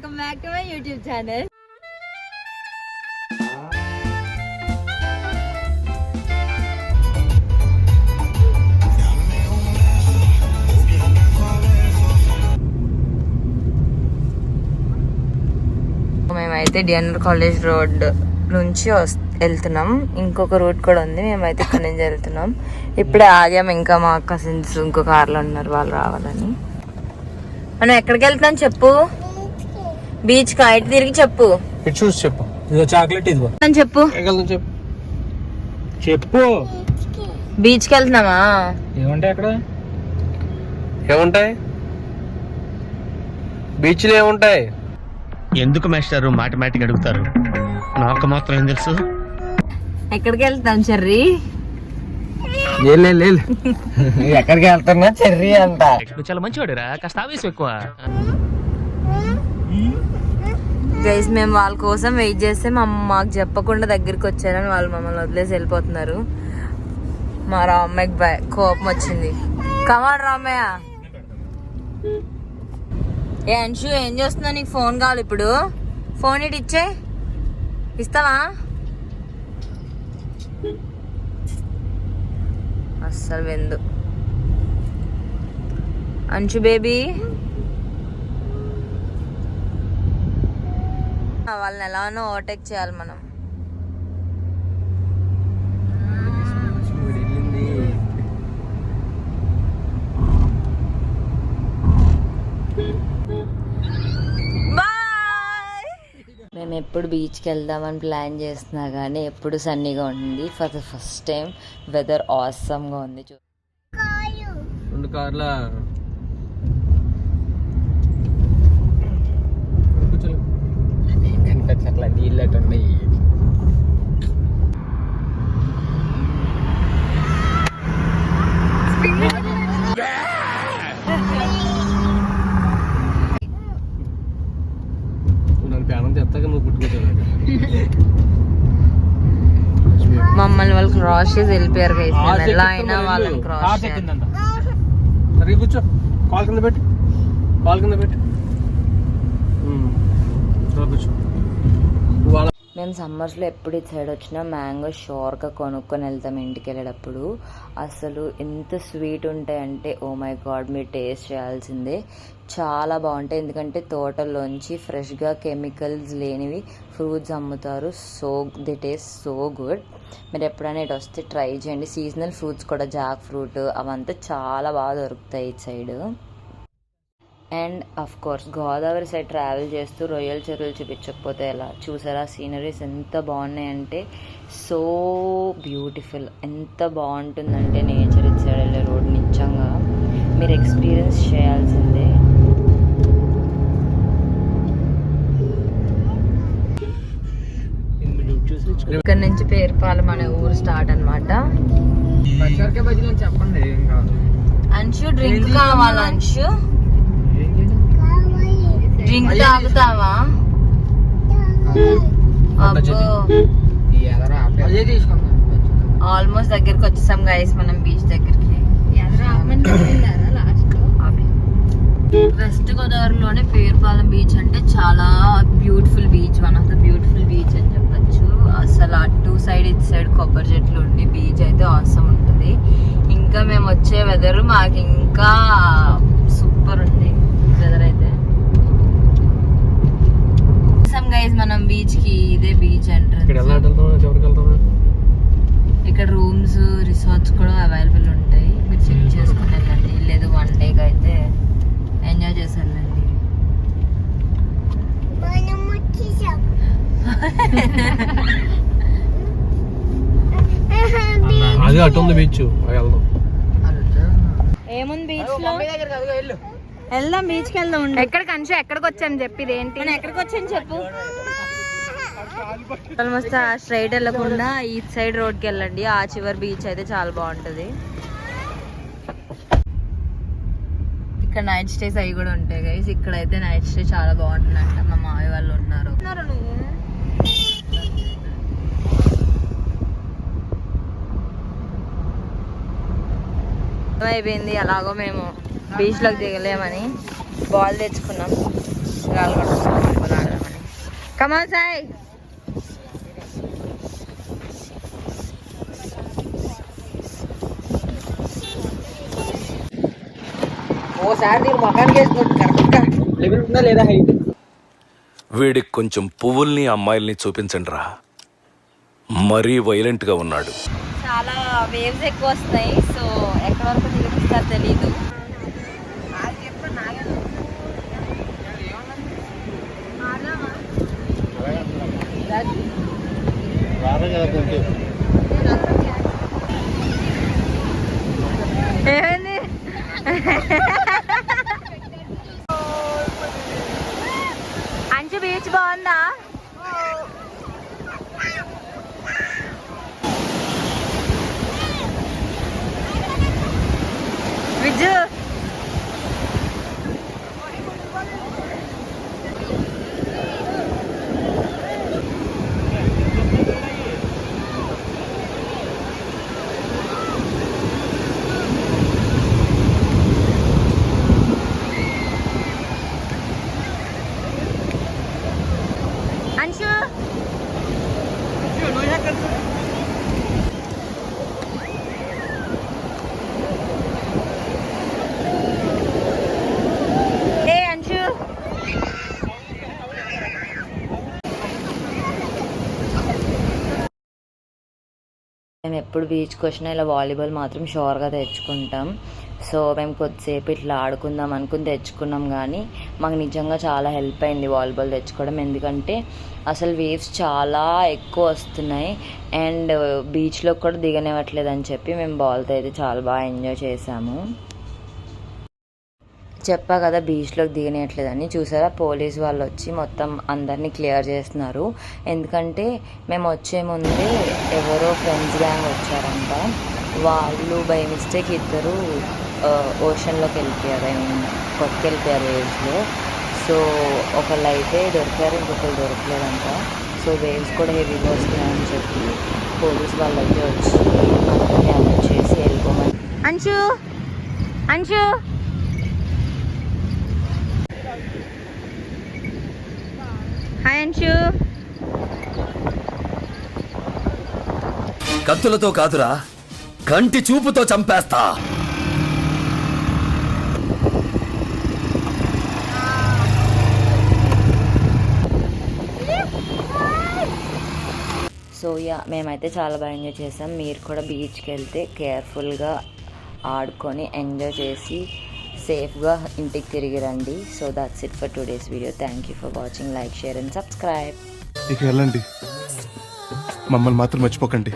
Welcome back to my YouTube channel. మేమైతే DNR college road నుంచి వెళ్తున్నాం. ఇంకొక రూట్ కూడా ఉంది, మేమైతే ఇక్కడ నుంచి వెళ్తున్నాం. ఇప్పుడే ఆగాము, ఇంకా మా కజిన్స్ ఇంకో కార్లో ఉన్నారు, వాళ్ళు రావాలని. మనం ఎక్కడికి వెళ్తున్నాం చెప్పు? బీచ్ కా? ఇటు తిరిగి చెప్పు. చూసి చెప్పు. చాక్లెట్ ఇదిగో చెప్పు. చెప్పు. బీచ్ కి వెళ్తున్నామా? ఏముంటాయి అక్కడ? ఏముంటాయి బీచ్ లో? ఏముంటాయి? ఎందుకు మాస్టారు మాటిమాటికి అడుగుతారు? నాకు మాత్రం ఏం తెలుసు. ఎక్కడికి వెళ్తాం చెర్రీ? ఎక్కడికి వెళ్తున్నా చెర్రీ అంట. నువ్వు చాలా మంచివాడురా, కాస్త ఆవేశం ఎక్కువ. గైస్ మేము వాళ్ళ కోసం వెయిట్ చేస్తే మాకు చెప్పకుండా దగ్గరికి వచ్చారని వాళ్ళు మమ్మల్ని వదిలేసి వెళ్ళిపోతున్నారు. మా రామయ్యకి కోపం వచ్చింది. కమాల్ రామయ్య. ఏ అంశు, ఏం చేస్తున్నావు? నీకు ఫోన్ కావాలి ఇప్పుడు. ఫోన్ ఇటు ఇచ్చే. ఇస్తావా? అస్సలు వెందు. అంశు బేబీ, వాళ్ళని ఎలానో ఓవర్టేక్ చేయాలి మనం. మేము ఎప్పుడు బీచ్కి వెళ్దామని ప్లాన్ చేస్తున్నా కానీ ఎప్పుడు సన్నీగా ఉంటుంది. For the first time weather ఆసమ్గా ఉంది. రెండు కార్ల అట్లా నీళ్ళు ఉన్నాయి. మమ్మల్ని వాళ్ళు క్రాస్ చేసి వెళ్ళిపోయారు. ఎలా అయినా వాళ్ళని క్రాస్ చేయాలి. కూర్చో, కాల్ కింద పెట్టి, కాల్ కింద పెట్టి కూర్చో. మేము సమ్మర్స్లో ఎప్పుడు ఇటు సైడ్ వచ్చినా మ్యాంగో షోర్గా కొనుక్కొని వెళ్తాం ఇంటికి వెళ్ళేటప్పుడు. అసలు ఎంత స్వీట్ ఉంటాయంటే ఓ మై గాడ్, మీరు టేస్ట్ చేయాల్సిందే. చాలా బాగుంటాయి, ఎందుకంటే తోటల్లోంచి ఫ్రెష్గా కెమికల్స్ లేనివి ఫ్రూట్స్ అమ్ముతారు. So the taste so good. మీరు ఎప్పుడైనా ఇటు వస్తే ట్రై చేయండి. సీజనల్ ఫ్రూట్స్ కూడా, జాక్ ఫ్రూట్ అవంతా చాలా బాగా దొరుకుతాయి ఇటు side. And of course Godavari side travel చేస్తూ రొయ్యల చెరువులు చూపించకపోతే ఎలా? చూసారా సీనరీస్ ఎంత బాగున్నాయంటే, సో బ్యూటిఫుల్. ఎంత బాగుంటుందంటే నేచర్ ఇటు సైడ్ వెళ్ళే రోడ్ నిజంగా మీరు ఎక్స్పీరియన్స్ చేయాల్సిందే. ఇక్కడ నుంచి పేరుపాలెం అనే ఊరు స్టార్ట్ అనమాట. చెప్పండి. అంశు డ్రింక్ కావాలా? అంశు డ్రింక్ తాగుతావా? ఆల్మోస్ట్ దగ్గరికి వచ్చేసాం గైస్ మనం బీచ్ దగ్గరికి. వెస్ట్ గోదావరిలోనే పేరుపాలెం బీచ్ అంటే చాలా beautiful beach, one of the beautiful beach అని చెప్పచ్చు. అసలు అటు సైడ్ ఇటు సైడ్ కొబ్బరి చెట్లు ఉండి బీచ్ అయితే ఆసమ్ ఉంటుంది. ఇంకా మేము వచ్చే వెదర్ మాకు ఇంకా సూపర్ ఉంది వెదర్ అయితే. గైస్ మనం బీచ్ కి, ఇదే బీచ్ ఎంట్రన్స్. ఇక్కడ రూమ్స్, రిసార్ట్స్ కూడా అవైలబుల్ ఉంటాయి. మీరు చెక్ చేసుకుని వెళ్ళండి. లేదు వన్ డేకి అయితే ఎంజాయ్ చేసి వెళ్ళండి. అది అటు ఉంది బీచ్. ఏముంది బీచ్ లో? వెళ్దాం, బీచ్ కి వెళ్దాం. ఎక్కడికి అంశు? ఎక్కడికి వచ్చాను చెప్పి. ఇదేంటి ఎక్కడికి వచ్చాను చెప్పు. ఆల్మోస్ట్ స్ట్రైట్ వెళ్ళకుండా ఈ సైడ్ రోడ్ కి వెళ్ళండి. ఆ చివరి బీచ్ అయితే చాలా బాగుంటది. ఇక్కడ నైట్ స్టేస్ అవి కూడా ఉంటాయి గైస్. ఇక్కడైతే నైట్ స్టే చాలా బాగుంటుంది అంట. మా మావి వాళ్ళు ఉన్నారు. నువ్వు అయిపోయింది. అలాగో మేము బీచ్ లోకి దిగలేమని బాల్ తెచ్చుకున్నాం. కమాన్ సాయి. ఓసారి నేను మొఖానికి వేసినట్టు కరెక్ట్గా లెవెల్ ఉందా లేదా హైట్. వీడికి కొంచెం పువ్వుల్ని అమ్మాయిల్ని చూపించండి రా, మరీ వైలెంట్ గా ఉన్నాడు. చాలా వేవ్స్ ఎక్కువ వస్తాయి, సో ఎక్కడి వరకు దిగుతారో తెలీదు. ఏమైంది? అంచు బీచ్ బాగుందా? విజు అంశు ఏ అంశు మేము ఎప్పుడు బీచ్కి వచ్చినా ఇలా వాలీబాల్ మాత్రం షోర్గా తెచ్చుకుంటాం. సో మేము కొద్దిసేపు ఇట్లా ఆడుకుందాం అనుకుని తెచ్చుకున్నాం, కానీ మాకు నిజంగా చాలా హెల్ప్ అయింది వాలీబాల్ తెచ్చుకోవడం. ఎందుకంటే అసలు వేవ్స్ చాలా ఎక్కువ వస్తున్నాయి అండ్ బీచ్లో కూడా దిగనివ్వట్లేదు అని చెప్పి మేము బాల్తో అయితే చాలా బాగా ఎంజాయ్ చేసాము. చెప్పా కదా బీచ్లోకి దిగనియట్లేదని. చూసారా, పోలీస్ వాళ్ళు వచ్చి మొత్తం అందరినీ క్లియర్ చేస్తున్నారు. ఎందుకంటే మేము వచ్చే ముందే ఎవరో ఫ్రెండ్స్ గ్యాంగ్ వచ్చారంట. వాళ్ళు బై మిస్టేక్ ఇద్దరు ఓషన్లోకి వెళ్ళిపోయారు, కొట్టుకెళ్ళిపోయారు వేవ్స్లో. సో ఒకళ్ళు అయితే దొరికారు, ఇంకొకరు దొరకలేదంట. సో వేవ్స్ కూడా హెవీగా వస్తున్నాయని చెప్పి పోలీస్ వాళ్ళు అయితే వచ్చి అందరినీ అలర్ట్ చేసి వెళ్ళిపోమని. అంశు అంశు హాయ్ అంశు. కత్తులతో కాదురా, కంటి చూపుతో చంపేస్తా. సో యా, మేమైతే చాలా బాగా ఎంజాయ్ చేసాం. మీరు కూడా బీచ్కి వెళ్తే కేర్ఫుల్గా ఆడుకొని ఎంజాయ్ చేసి సేఫ్గా ఇంటికి తిరిగి రండి. So that's it for today's video. Thank you for watching. Like, share and subscribe. ఇక వెళ్ళండి, మమ్మల్ని మాత్రం మర్చిపోకండి.